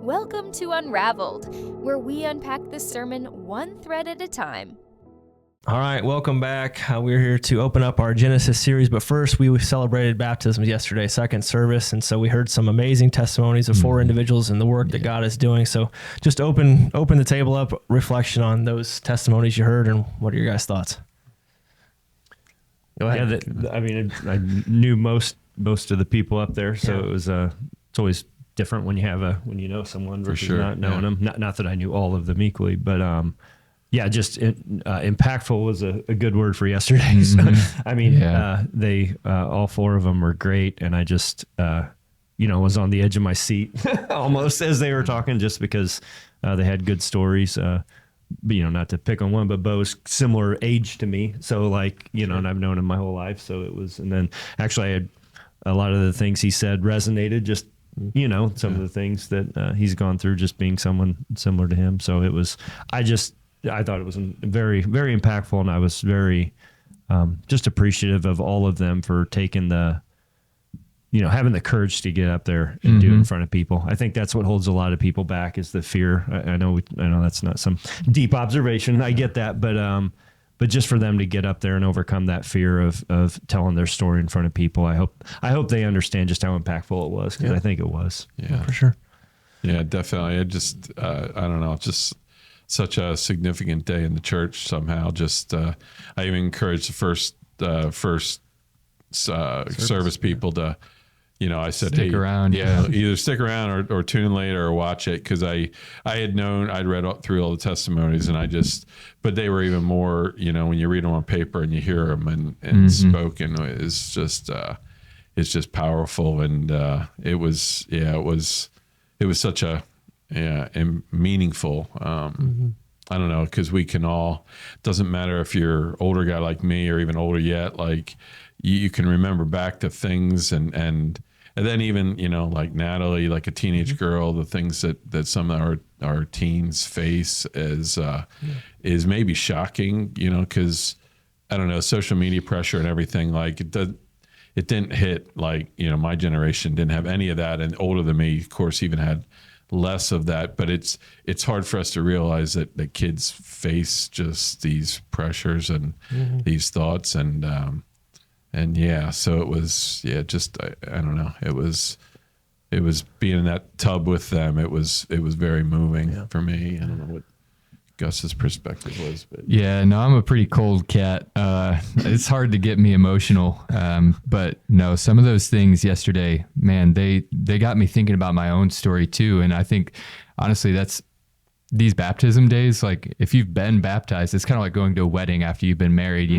Welcome to Unraveled, where we unpack the sermon one thread at a time. All right, welcome back. We're here to open up our Genesis series, but first we celebrated baptisms yesterday, second service, and so we heard some amazing testimonies of four individuals and the work that God is doing. So just open the table up, reflection on those testimonies you heard, and what are your guys' thoughts? Go ahead. Yeah, I knew most of the people up there, so it was it's always different when you know someone versus not knowing them. Not that I knew all of them equally, but impactful was a good word for yesterday. Mm-hmm. They all four of them were great, and I just was on the edge of my seat almost as they were talking, just because they had good stories. Not to pick on one, but Bo's similar age to me, so and I've known him my whole life. So it was, and then actually I had a lot of the things he said resonated. Just some of the things that he's gone through, just being someone similar to him. So it was, I thought it was very, very impactful, and I was very just appreciative of all of them for taking having the courage to get up there and do it in front of people. I think that's what holds a lot of people back, is the fear. I know that's not some deep observation. I get that, but just for them to get up there and overcome that fear of telling their story in front of people, I hope they understand just how impactful it was, because I think it was. Yeah, for sure. Yeah, definitely. I just I don't know, just such a significant day in the church somehow. Just I even encourage the first service people to, I said, stick around. Yeah, either stick around or tune in later or watch it, because I had known, I'd read through all the testimonies, and but they were even more, when you read them on paper and you hear them and spoken, it's just powerful, and it was such a meaningful. I don't know, because we can all, doesn't matter if you're older guy like me or even older yet, you can remember back to things and then even, like Natalie, like a teenage girl, the things that some of our teens face is maybe shocking, because I don't know, social media pressure and everything, it didn't hit my generation didn't have any of that, and older than me, of course, even had less of that. But it's hard for us to realize that the kids face just these pressures and these thoughts, so it was, I don't know. It was being in that tub with them. It was very moving for me. I don't know what Gus's perspective was, but I'm a pretty cold cat. It's hard to get me emotional. But no, some of those things yesterday, man, they got me thinking about my own story too. And I think honestly, that's these baptism days. If you've been baptized, it's kind of like going to a wedding after you've been married.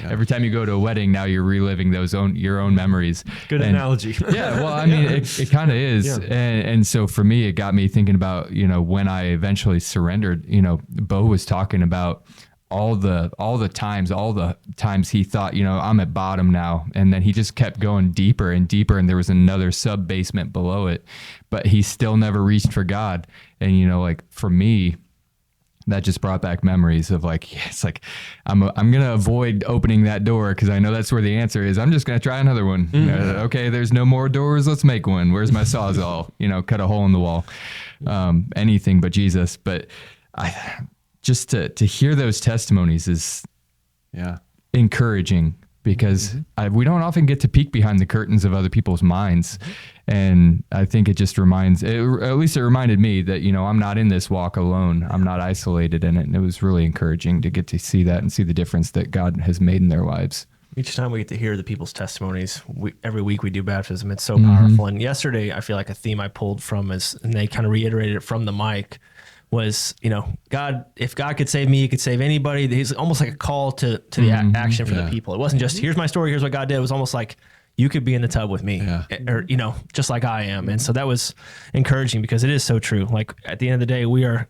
Every time you go to a wedding, now you're reliving your own memories. Good analogy. Yeah, well, it kind of is. Yeah. And so for me, it got me thinking about, when I eventually surrendered. Bo was talking about all the times he thought, I'm at bottom now. And then he just kept going deeper and deeper, and there was another sub basement below it, but he still never reached for God. And, for me, that just brought back memories of I'm going to avoid opening that door, because I know that's where the answer is. I'm just going to try another one. Okay, there's no more doors. Let's make one. Where's my Sawzall? Cut a hole in the wall. Anything but Jesus. But just to hear those testimonies is encouraging, because we don't often get to peek behind the curtains of other people's minds. And I think it just at least it reminded me that, I'm not in this walk alone. I'm not isolated in it. And it was really encouraging to get to see that and see the difference that God has made in their lives. Each time we get to hear the people's testimonies, every week we do baptism. It's so powerful. And yesterday, I feel like a theme I pulled from and they kind of reiterated it from the mic, was, God, if God could save me, he could save anybody. He's almost like a call to the action for the people. It wasn't just, here's my story, here's what God did. It was almost like, you could be in the tub with me, or, just like I am. And so that was encouraging, because it is so true. At the end of the day, we are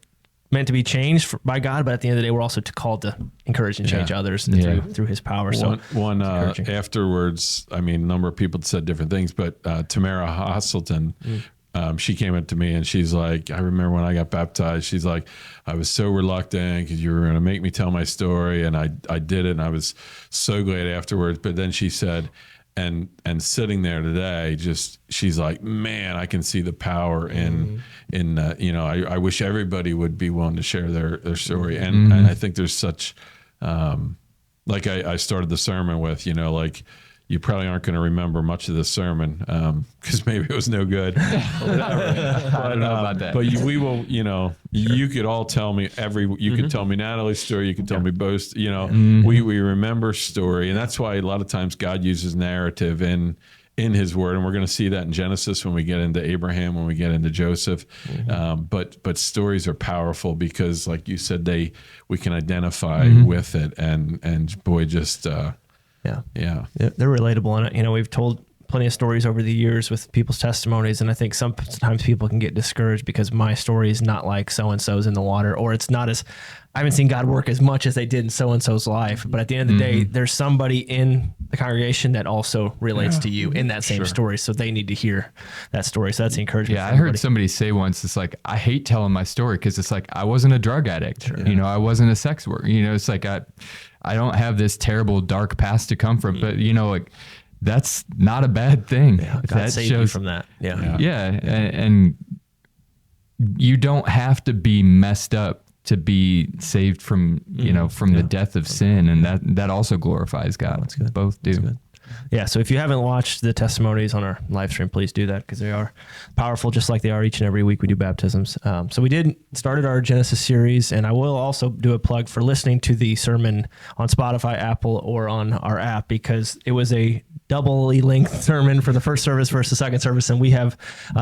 meant to be changed by God, but at the end of the day, we're also called to encourage and change others through his power. So one afterwards, a number of people said different things, but Tamara Hasselton, she came up to me and she's like, I remember when I got baptized, she's like, I was so reluctant because you were going to make me tell my story. And I did it. And I was so glad afterwards. But then she said, and sitting there today, just she's like, man, I can see the power in you know, I wish everybody would be willing to share their story, and I think there's such like I started the sermon with, you know, like you probably aren't going to remember much of this sermon because maybe it was no good. I don't know about that. But we will, you know, you could all tell me you could tell me Natalie's story. You could tell me both, you know, we remember story. And that's why a lot of times God uses narrative in his word. And we're going to see that in Genesis when we get into Abraham, when we get into Joseph. But stories are powerful because, like you said, we can identify with it. And boy, just... Yeah, they're relatable, and you know, we've told plenty of stories over the years with people's testimonies, and I think sometimes people can get discouraged because my story is not like so and so's in the water, or it's not as I haven't seen God work as much as they did in so and so's life. But at the end of the day, there's somebody in the congregation that also relates to you in that same story, so they need to hear that story. So that's the encouragement. Yeah, I heard somebody say once, it's like, I hate telling my story because it's like I wasn't a drug addict, you know, I wasn't a sex worker, you know, it's like I don't have this terrible dark past to come from, but you know, like that's not a bad thing. God that saved you from that. And you don't have to be messed up to be saved from, you know, from the death of sin. And that also glorifies God. That's good. Both do. That's good. Yeah, so if you haven't watched the testimonies on our live stream, please do that because they are powerful, just like they are each and every week we do baptisms. So we started our Genesis series, and I will also do a plug for listening to the sermon on Spotify, Apple, or on our app because it was a doubly length sermon for the first service versus the second service, and we have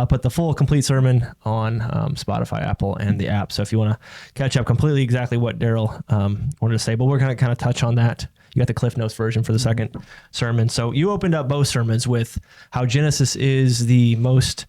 put the full complete sermon on Spotify, Apple, and the app. So if you want to catch up completely exactly what Daryl wanted to say, but we're going to kind of touch on that. You got the Cliff Notes version for the second sermon. So you opened up both sermons with how Genesis is the most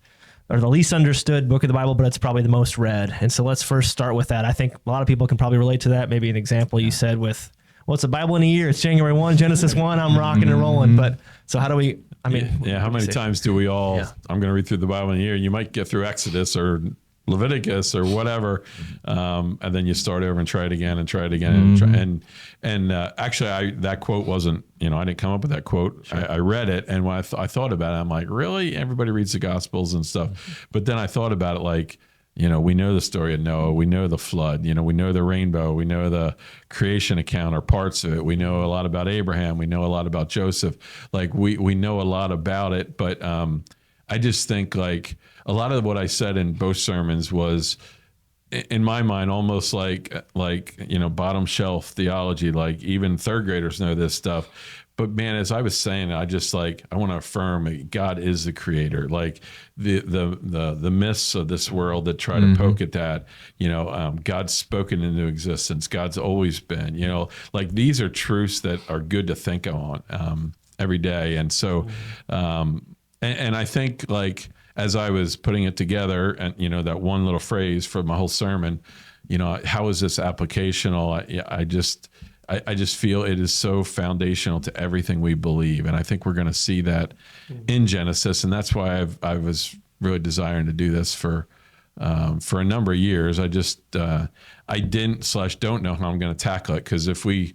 or the least understood book of the Bible, but it's probably the most read. And so let's first start with that. I think a lot of people can probably relate to that. Maybe an example you said with, well, it's a Bible in a year. It's January 1, Genesis 1. I'm rocking and rolling. But so how do we, I mean. Yeah, how many times do we all, I'm going to read through the Bible in a year. You might get through Exodus or Leviticus or whatever, and then you start over and try it again and try it again. And actually, that quote wasn't, you know, I didn't come up with that quote. Sure. I read it, and when I thought about it, I'm like, really? Everybody reads the Gospels and stuff. But then I thought about it like, you know, we know the story of Noah, we know the flood, you know, we know the rainbow, we know the creation account or parts of it. We know a lot about Abraham, we know a lot about Joseph. Like we know a lot about it, but I just think like a lot of what I said in both sermons was, in my mind, almost like you know, bottom shelf theology. Like even third graders know this stuff. But man, as I was saying, I just I want to affirm God is the creator. Like the myths of this world that try to poke at that, you know, God's spoken into existence. God's always been, you know, like these are truths that are good to think on every day. And so, and I think like, as I was putting it together and, you know, that one little phrase for my whole sermon, you know, how is this applicational? I just feel it is so foundational to everything we believe. And I think we're going to see that in Genesis. And that's why I was really desiring to do this for a number of years. I just, I don't know how I'm going to tackle it. Cause if we,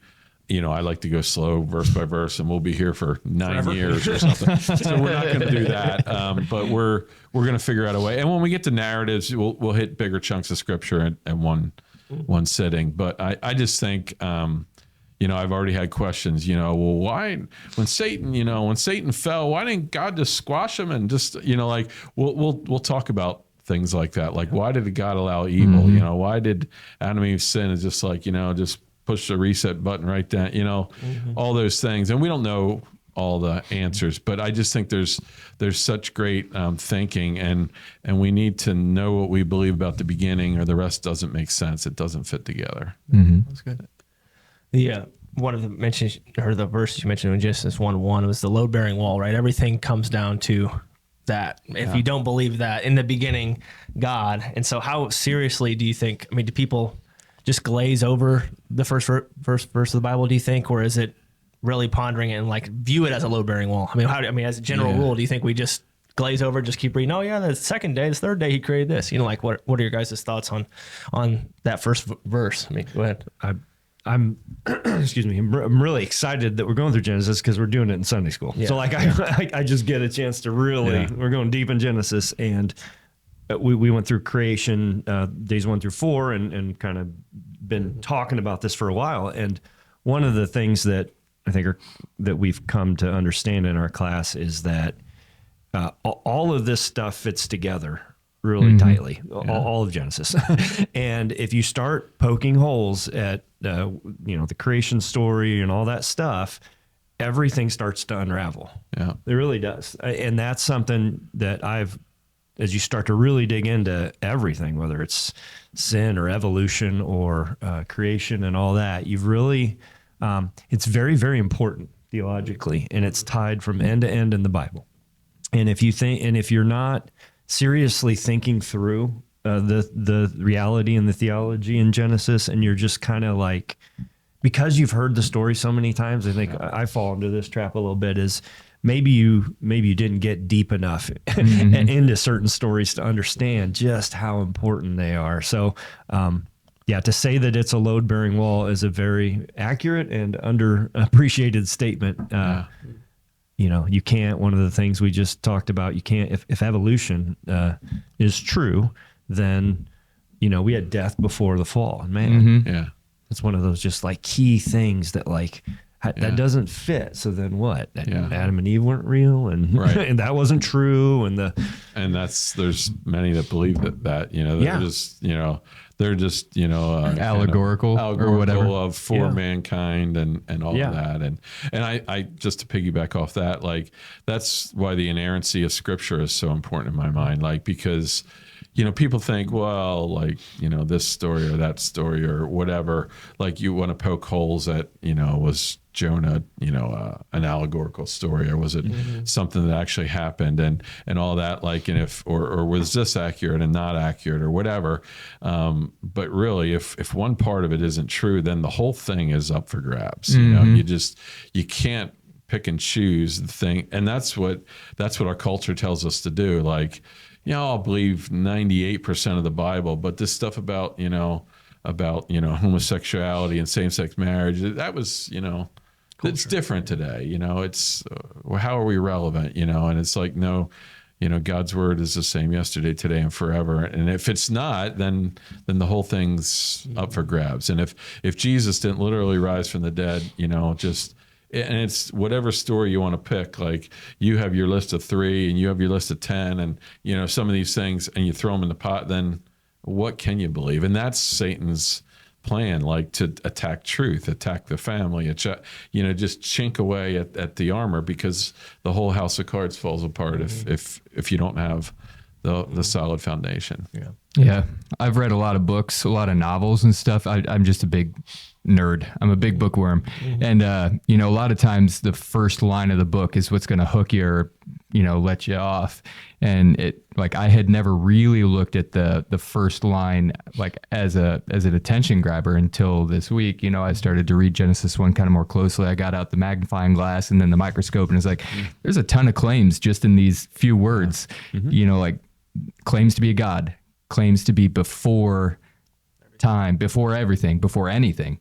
you know, I like to go slow verse by verse, and we'll be here for 9 years or something. So we're not going to do that. But we're going to figure out a way. And when we get to narratives, we'll hit bigger chunks of scripture in one sitting. But I just think, you know, I've already had questions. You know, well, why when Satan fell, why didn't God just squash him and just, you know, like we'll talk about things like that. Like, why did God allow evil? You know, why did Adam and Eve sin? Is just like, you know, just push the reset button right down, you know, all those things. And we don't know all the answers, but I just think there's such great thinking, and we need to know what we believe about the beginning, or the rest doesn't make sense. It doesn't fit together. That's good. The one of the mentions, or the verses you mentioned in Genesis 1:1 was the load-bearing wall, right? Everything comes down to that. If you don't believe that in the beginning, God. And so how seriously do you think, I mean, do people just glaze over the first verse of the Bible, do you think, or is it really pondering it and like view it as a load-bearing wall? I mean, as a general rule, do you think we just glaze over, just keep reading? Oh yeah, the second day, the third day, he created this. You know, like what are your guys' thoughts on that first verse? I mean, go ahead. I'm excuse me, I'm really excited that we're going through Genesis because we're doing it in Sunday school. Yeah. So like I just get a chance to really, we're going deep in Genesis, and we went through creation, days 1 through 4, and kind of been talking about this for a while. And one of the things that I think that we've come to understand in our class is that all of this stuff fits together really tightly, all of Genesis. And if you start poking holes at the creation story and all that stuff, everything starts to unravel. Yeah, it really does. And that's something that as you start to really dig into everything, whether it's sin or evolution or creation and all that, you've really, it's very, very important theologically, and it's tied from end to end in the Bible. And if you're not seriously thinking through the reality and the theology in Genesis, and you're just kind of like, because you've heard the story so many times, I think I fall into this trap a little bit, is maybe you didn't get deep enough into certain stories to understand just how important they are. So to say that it's a load-bearing wall is a very accurate and underappreciated statement. You can't, one of the things we just talked about, you can't, if evolution is true, then, we had death before the fall. And man, it's one of those just like key things that like, that doesn't fit. So then what? Adam and Eve weren't real, and and that wasn't true. And there's many that believe that they're just allegorical or whatever for mankind and all of that. And I just to piggyback off that, like, that's why the inerrancy of Scripture is so important in my mind. Like, because people think, well, like, this story or that story or whatever, like, you want to poke holes at, was Jonah, an allegorical story, or was it something that actually happened, and all that, like, and if, or was this accurate and not accurate or whatever. But really, if one part of it isn't true, then the whole thing is up for grabs. You can't pick and choose the thing. And that's what our culture tells us to do. Like, I'll believe 98% of the Bible, but this stuff about homosexuality and same-sex marriage, that was, it's different today. It's how are we relevant? And it's like, no, God's word is the same yesterday, today, and forever. And if it's not, then the whole thing's up for grabs. And if Jesus didn't literally rise from the dead, and it's whatever story you want to pick, like, you have your list of 3 and you have your list of 10, and some of these things, and you throw them in the pot, then what can you believe? And that's Satan's plan, like, to attack truth, attack the family, just chink away at the armor, because the whole house of cards falls apart if you don't have the solid foundation. Yeah. I've read a lot of books, a lot of novels and stuff. I'm just a big nerd. I'm a big bookworm. And, a lot of times the first line of the book is what's going to hook you or, let you off. And I had never really looked at the first line, like, as an attention grabber until this week. I started to read Genesis 1 kind of more closely. I got out the magnifying glass and then the microscope, and it's like, there's a ton of claims just in these few words, like, claims to be a God, claims to be before time, before everything, before anything,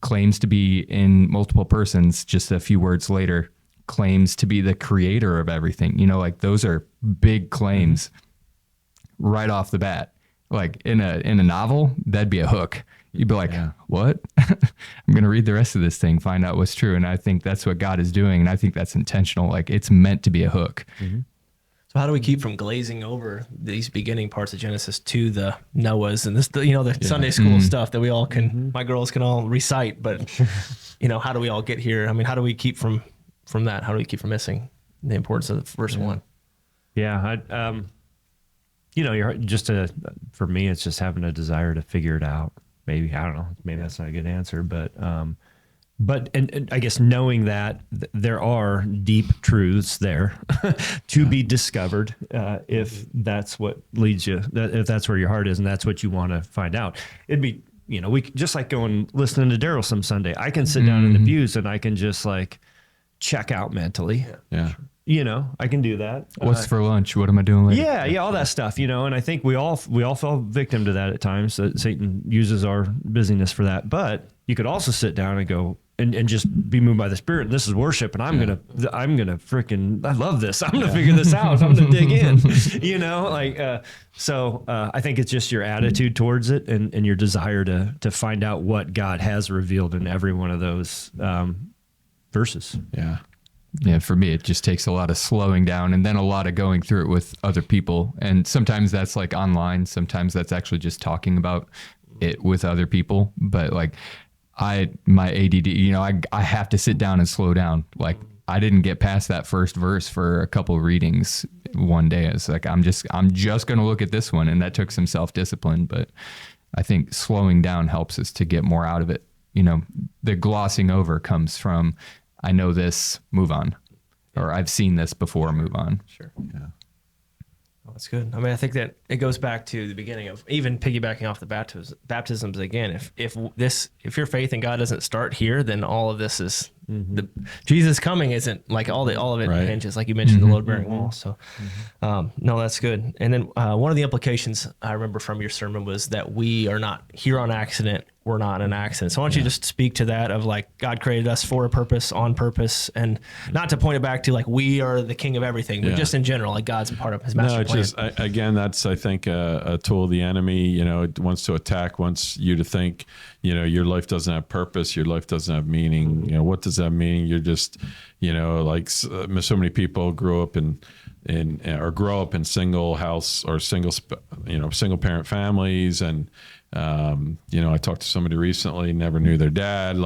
claims to be in multiple persons just a few words later, claims to be the creator of everything. Like, those are big claims right off the bat. Like, in a novel, that'd be a hook. You'd be like, what? I'm going to read the rest of this thing, find out what's true. And I think that's what God is doing. And I think that's intentional. Like, it's meant to be a hook. So how do we keep from glazing over these beginning parts of Genesis to the Noahs and the Sunday school stuff that we all can, my girls can all recite, but how do we all get here? I mean, how do we keep from that? How do we keep from missing the importance of verse 1? Yeah. You're just for me, it's just having a desire to figure it out. Maybe, I don't know, maybe that's not a good answer, but I guess knowing that there are deep truths there to be discovered, if that's what leads you, if that's where your heart is and that's what you want to find out. It'd be, we just like going listening to Daryl some Sunday. I can sit down in the pews and I can just like check out mentally. I can do that. What's for lunch? What am I doing later? Yeah, all that stuff, and I think we all fall victim to that at times. Satan uses our busyness for that. But you could also sit down and go and just be moved by the Spirit. This is worship, and I'm gonna freaking, I love this. I'm gonna figure this out. I'm gonna dig in. I think it's just your attitude towards it and your desire to find out what God has revealed in every one of those verses. Yeah. Yeah, for me, it just takes a lot of slowing down and then a lot of going through it with other people. And sometimes that's like online. Sometimes that's actually just talking about it with other people. But like my ADD, I have to sit down and slow down. Like I didn't get past that first verse for a couple of readings one day. It's like, I'm just going to look at this one. And that took some self-discipline. But I think slowing down helps us to get more out of it. The glossing over comes from, I know this, move on. Or I've seen this before, move on. Sure. Yeah. Oh, that's good. I mean, I think that it goes back to the beginning of even piggybacking off the baptisms again. If your faith in God doesn't start here, then all of this is Jesus coming isn't like all of it right. hinges, like you mentioned, the load bearing wall. So, no, that's good. And then one of the implications I remember from your sermon was that we are not here on accident. We're not an accident. So why don't you just speak to that of like God created us for a purpose, on purpose, and not to point it back to like we are the king of everything, but just in general, like God's part of his master plan. Again, that's, I think, a tool of the enemy. It wants to attack, wants you to think, your life doesn't have purpose, your life doesn't have meaning. What does that mean? You're just, like so many people grow up in single house or single parent families. And, I talked to somebody recently, never knew their dad,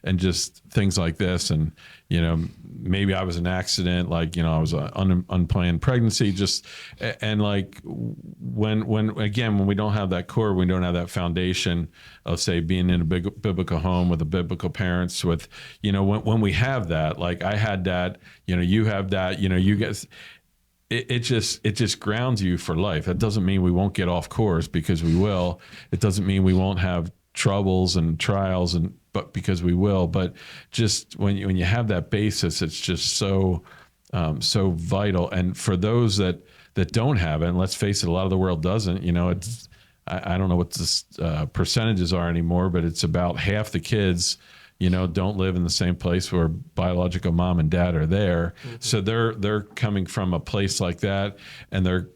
and just things like this. And, maybe I was an accident, I was an unplanned pregnancy, and when we don't have that core, we don't have that foundation of, say, being in a big biblical home with the biblical parents with, when we have that, like I had that, you have that, you guys, it just grounds you for life. That doesn't mean we won't get off course, because we will. It doesn't mean we won't have troubles and trials, but because we will. But just when you have that basis, it's just so vital. And for those that don't have it, and let's face it, a lot of the world doesn't. It's I don't know what the percentages are anymore, but it's about half the kids don't live in the same place where biological mom and dad are there. So they're coming from a place like that, and they're,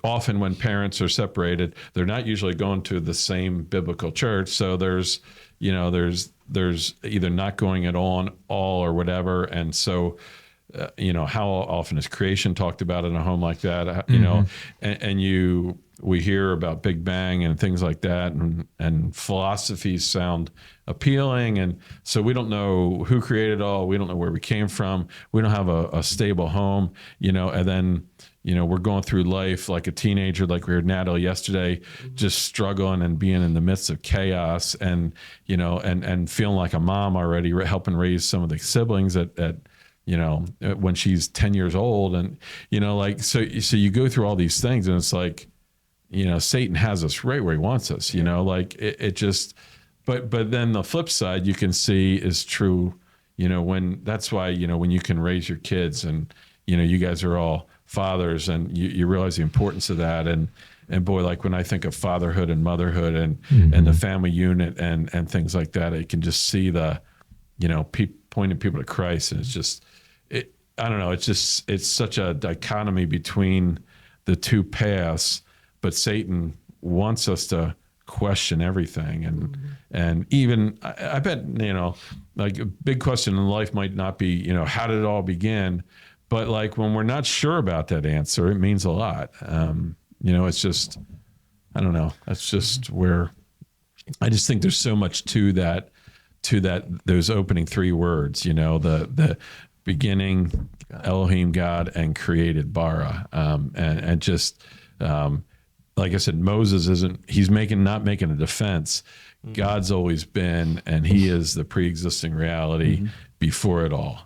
often when parents are separated, they're not usually going to the same biblical church. So there's either not going at all or whatever. And so, how often is creation talked about in a home like that? We hear about Big Bang and things like that, and philosophies sound appealing. And so we don't know who created it all. We don't know where we came from. We don't have a stable home, and then, we're going through life like a teenager, like we heard Natalie yesterday, just struggling and being in the midst of chaos, and, and feeling like a mom already, helping raise some of the siblings at when she's 10 years old. And, so you go through all these things, and it's like, Satan has us right where he wants us, it just, but then the flip side you can see is true, that's why, when you can raise your kids, and, you guys are all fathers, and you realize the importance of that. And boy, like when I think of fatherhood and motherhood and the family unit and things like that, I can just see the, pointing people to Christ. And it's just, I don't know, it's such a dichotomy between the two paths. But Satan wants us to question everything. And even, I bet, like a big question in life might not be, how did it all begin? But like when we're not sure about that answer, it means a lot. It's just, I don't know. That's just where I just think there's so much to that, those opening three words, the beginning, Elohim, God, and created bara. And just, like I said, Moses he's not making a defense. God's always been, and he is the pre-existing reality before it all.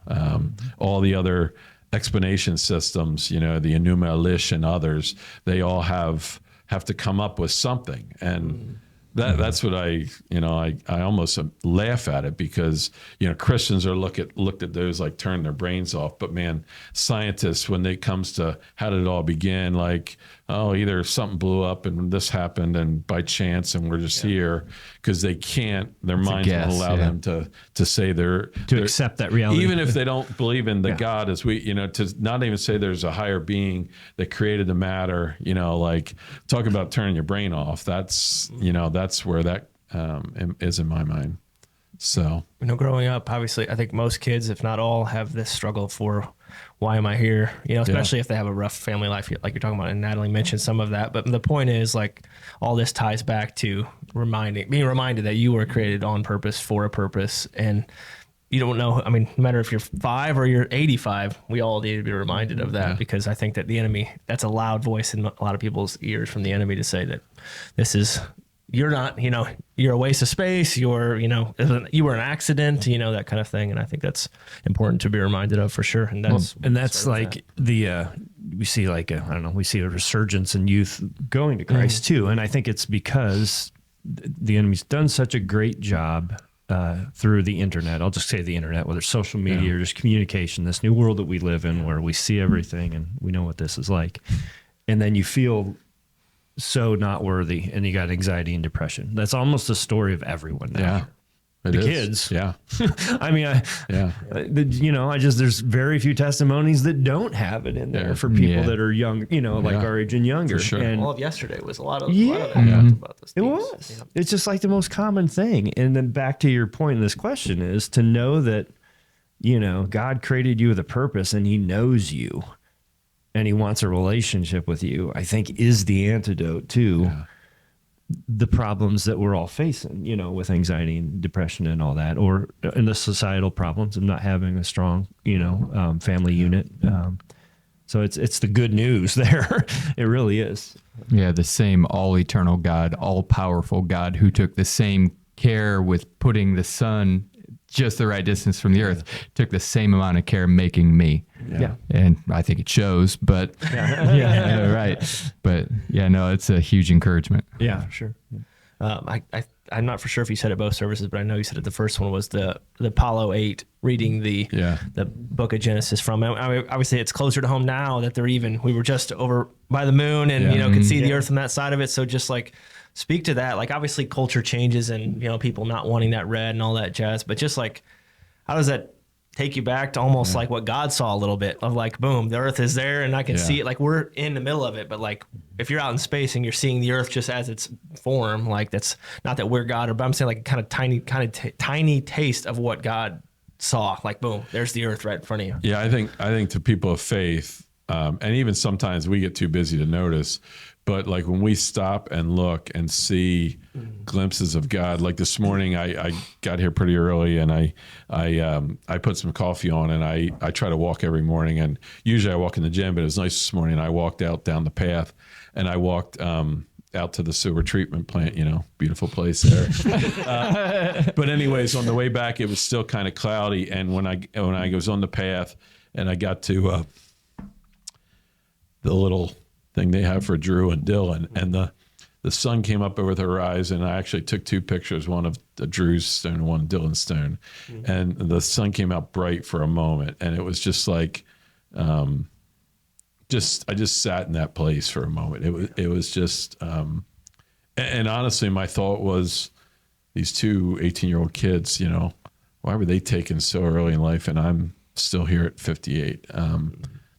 All the other explanation systems, the Enuma Elish and others, they all have to come up with something. And that's what I almost laugh at it, because, Christians are looked at those like turn their brains off. But man, scientists, when it comes to how did it all begin, like either something blew up and this happened and by chance and we're just here, because they can't, their minds won't allow them to say they're accept that reality, even if they don't believe in the God as we, to not even say there's a higher being that created the matter, like talk about turning your brain off. That's that's where that is in my mind. So, growing up, obviously, I think most kids, if not all, have this struggle for why am I here? Especially if they have a rough family life, like you're talking about. And Natalie mentioned some of that. But the point is, like, all this ties back to being reminded that you were created on purpose for a purpose. And you don't know. I mean, no matter if you're 5 or you're 85, we all need to be reminded of that, because I think that the enemy, that's a loud voice in a lot of people's ears from the enemy to say that you're not, you're a waste of space. You were an accident, that kind of thing. And I think that's important to be reminded of for sure. And that's like we see we see a resurgence in youth going to Christ too. And I think it's because the enemy's done such a great job through the internet. I'll just say the internet, whether it's social media or just communication, this new world that we live in where we see everything and we know what this is like. And then you feel so not worthy, and you got anxiety and depression. That's almost the story of everyone now. The kids. Yeah. I mean, there's very few testimonies that don't have it in there for people that are young, like our age and younger. For sure. And all of yesterday was a lot of that about this. It was. Yeah. It's just like the most common thing. And then back to your point in this question is to know that, God created you with a purpose and he knows you. And he wants a relationship with you, I think is the antidote to the problems that we're all facing, with anxiety and depression and all that, or in the societal problems of not having a strong, family unit. So it's the good news there. It really is. Yeah, the same all eternal God, all powerful God who took the same care with putting the sun just the right distance from the earth, took the same amount of care making me. Yeah. And I think it shows, but right. But it's a huge encouragement. Yeah, for sure. I'm not for sure if you said it both services, but I know you said it. The first one was the Apollo 8 reading the book of Genesis from. I mean, obviously it's closer to home now that we were just over by the moon and, could see the earth from that side of it. So just like, speak to that. Like, obviously culture changes and, people not wanting that red and all that jazz, but just like, how does that take you back to almost like what God saw a little bit of, like, boom, the earth is there and I can see it. Like, we're in the middle of it, but like, if you're out in space and you're seeing the earth just as its form, like, that's not that we're God, but I'm saying like kind of tiny taste of what God saw, like, boom, there's the earth right in front of you. Yeah. I think to people of faith, and even sometimes we get too busy to notice, but like when we stop and look and see glimpses of God, like this morning, I got here pretty early and I put some coffee on and I try to walk every morning, and usually I walk in the gym, but it was nice this morning. I walked out down the path and I walked out to the sewer treatment plant, beautiful place there. But anyways, on the way back, it was still kind of cloudy. And when I was on the path and I got to the little thing they have for Drew and Dylan, and the sun came up over the horizon. I actually took 2 pictures, one of the Drew's stone and one of Dylan's stone, and the sun came out bright for a moment, and it was just like, I just sat in that place for a moment. It was just, and honestly, my thought was, these 2 18-year-old kids, why were they taken so early in life, and I'm still here at 58.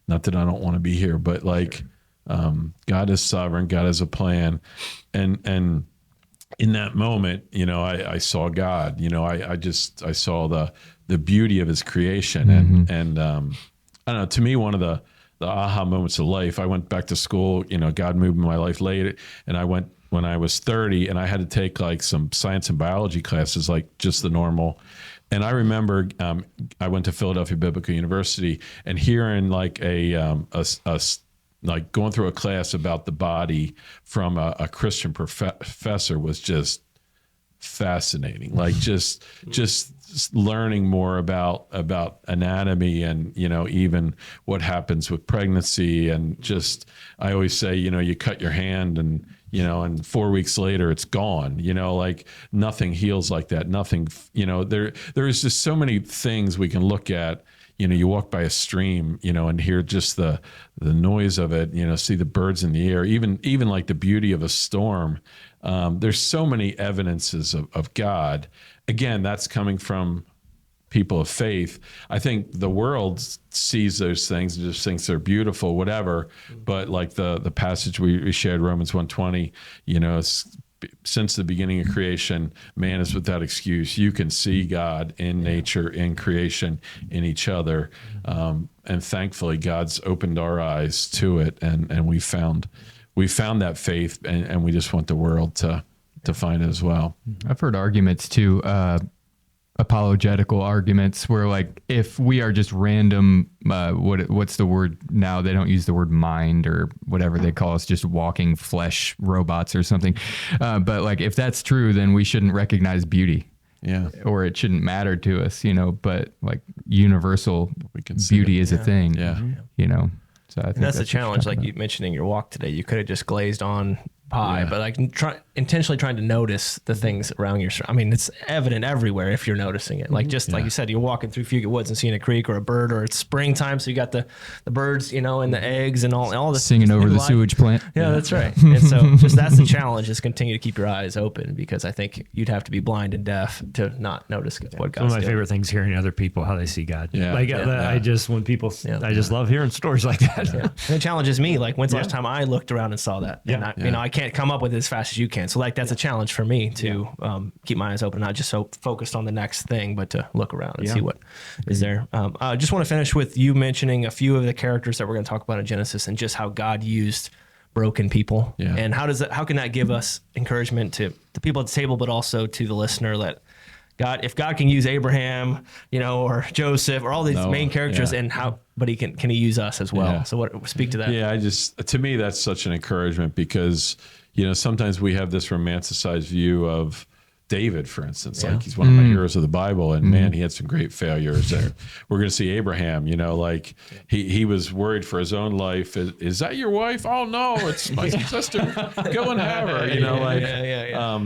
Not that I don't want to be here, but like, God is sovereign. God has a plan. And in that moment, I saw God, I saw the beauty of his creation. And I don't know, to me, one of the aha moments of life, I went back to school, God moved in my life late, and I went when I was 30 and I had to take like some science and biology classes, like just the normal. And I remember I went to Philadelphia Biblical University, and hearing like like going through a class about the body from a Christian professor was just fascinating. Like just learning more about anatomy and, even what happens with pregnancy. And just, I always say, you cut your hand and, and 4 weeks later it's gone, like nothing heals like that. Nothing, there is just so many things we can look at, you walk by a stream, and hear just the noise of it, see the birds in the air, even like the beauty of a storm. There's so many evidences of God. Again, that's coming from people of faith. I think the world sees those things and just thinks they're beautiful, whatever. But like the passage we shared, Romans 1:20, since the beginning of creation, man is without excuse. You can see God in nature, in creation, in each other. And thankfully, God's opened our eyes to it, and we found that faith, and we just want the world to find it as well. I've heard arguments too, apologetical arguments, where like if we are just random, what's the word now? They don't use the word mind or whatever they call us, just walking flesh robots or something. But like if that's true, then we shouldn't recognize beauty. Yeah. Or it shouldn't matter to us, but like universal beauty is a thing. Yeah. So I think that's the challenge. Like you mentioned in your walk today, you could have just glazed on pie, but like intentionally trying to notice the things around your. I mean, it's evident everywhere if you're noticing it. Like just like you said, you're walking through Fugate Woods and seeing a creek or a bird, or it's springtime, so you got the birds, and the eggs and all the singing over the sewage plant. Yeah, that's right. And so just that's the challenge, is continue to keep your eyes open, because I think you'd have to be blind and deaf to not notice what God's doing. One of my favorite things, hearing other people how they see God. Yeah. I just love hearing stories like that. Yeah. And it challenges me. Like, when's the last time I looked around and saw that? Yeah. And I can't come up with it as fast as you can. So like that's a challenge for me to keep my eyes open, not just so focused on the next thing, but to look around and see what is there. I just want to finish with you mentioning a few of the characters that we're going to talk about in Genesis, and just how God used broken people. Yeah. And how can that give us encouragement to the people at the table, but also to the listener, that if God can use Abraham, or Joseph, or all these main characters, and but can he use us as well? Yeah. So speak to that. Yeah, to me, that's such an encouragement, because, sometimes we have this romanticized view of David, for instance, like he's one of my heroes of the Bible, and man, he had some great failures. And we're going to see Abraham, like he was worried for his own life. Is that your wife? Oh no, it's my sister. Go and have her.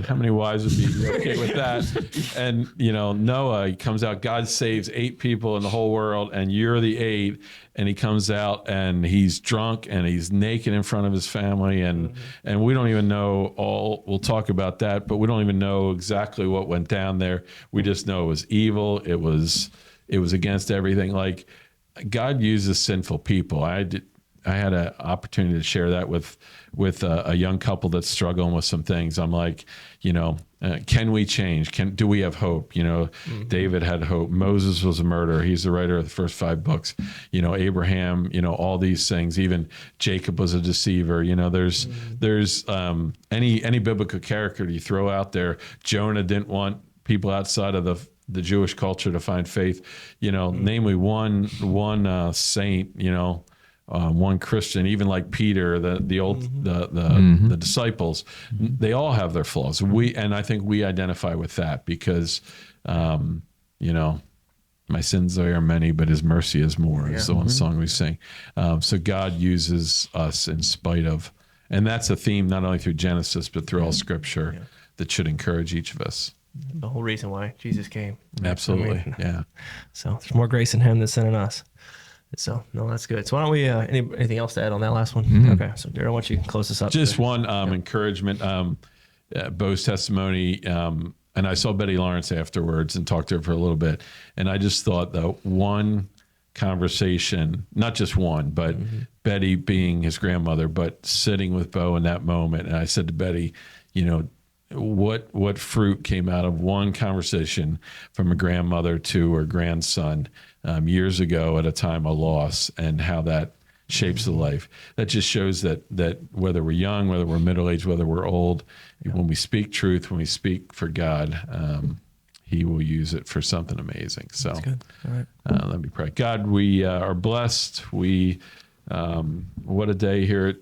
How many wives would be okay with that? And Noah, he comes out. God saves 8 people in the whole world, and you're the 8. And he comes out and he's drunk and he's naked in front of his family, and we don't even know all. We'll talk about that, but we don't even know exactly what went down there. We just know it was evil. It was against everything. Like, God uses sinful people. I had an opportunity to share that with a young couple that's struggling with some things. I'm like, can we change? Do we have hope? David had hope. Moses was a murderer. He's the writer of the first 5 books. Abraham, all these things. Even Jacob was a deceiver. There's any biblical character you throw out there. Jonah didn't want people outside of the Jewish culture to find faith. Namely one saint. One Christian, even like Peter, the disciples, they all have their flaws. And I think we identify with that, because, my sins are many, but his mercy is more. Is the one song we sing. So God uses us in spite of, and that's a theme not only through Genesis, but through all Scripture that should encourage each of us. The whole reason why Jesus came. Absolutely, yeah. So there's more grace in him than sin in us. So, no, that's good. So why don't we, anything else to add on that last one? Okay. So Daryl, why don't you close this up? Just one encouragement, Bo's testimony. And I saw Betty Lawrence afterwards and talked to her for a little bit. And I just thought that one conversation, not just one, but Betty being his grandmother, but sitting with Bo in that moment. And I said to Betty, what fruit came out of one conversation from a grandmother to her grandson years ago at a time of loss, and how that shapes the life. That just shows that whether we're young, whether we're middle-aged, whether we're old, when we speak truth, when we speak for God, he will use it for something amazing. So that's good. All right. Let me pray. God, we are blessed. What a day here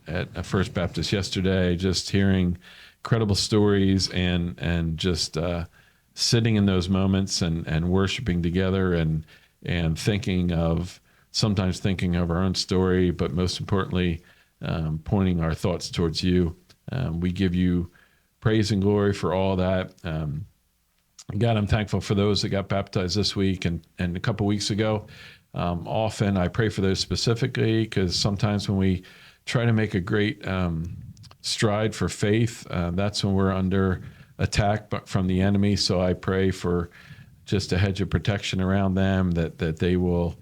at First Baptist yesterday, just hearing incredible stories and just sitting in those moments and worshiping together and sometimes thinking of our own story, but most importantly, pointing our thoughts towards you. We give you praise and glory for all that. God, I'm thankful for those that got baptized this week and a couple weeks ago. Often I pray for those specifically because sometimes when we try to make a great stride for faith, that's when we're under attack from the enemy. So I pray for just a hedge of protection around them, that they will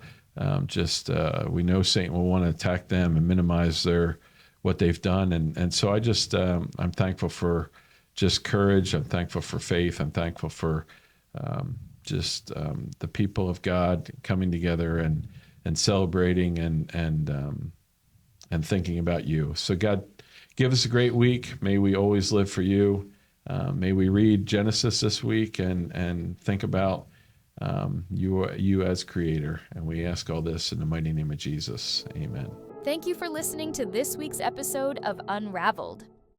we know Satan will want to attack them and minimize what they've done. And so I just, I'm thankful for just courage. I'm thankful for faith. I'm thankful for the people of God coming together and celebrating and thinking about you. So God, give us a great week. May we always live for you. May we read Genesis this week and think about you as creator. And we ask all this in the mighty name of Jesus. Amen. Thank you for listening to this week's episode of Unraveled.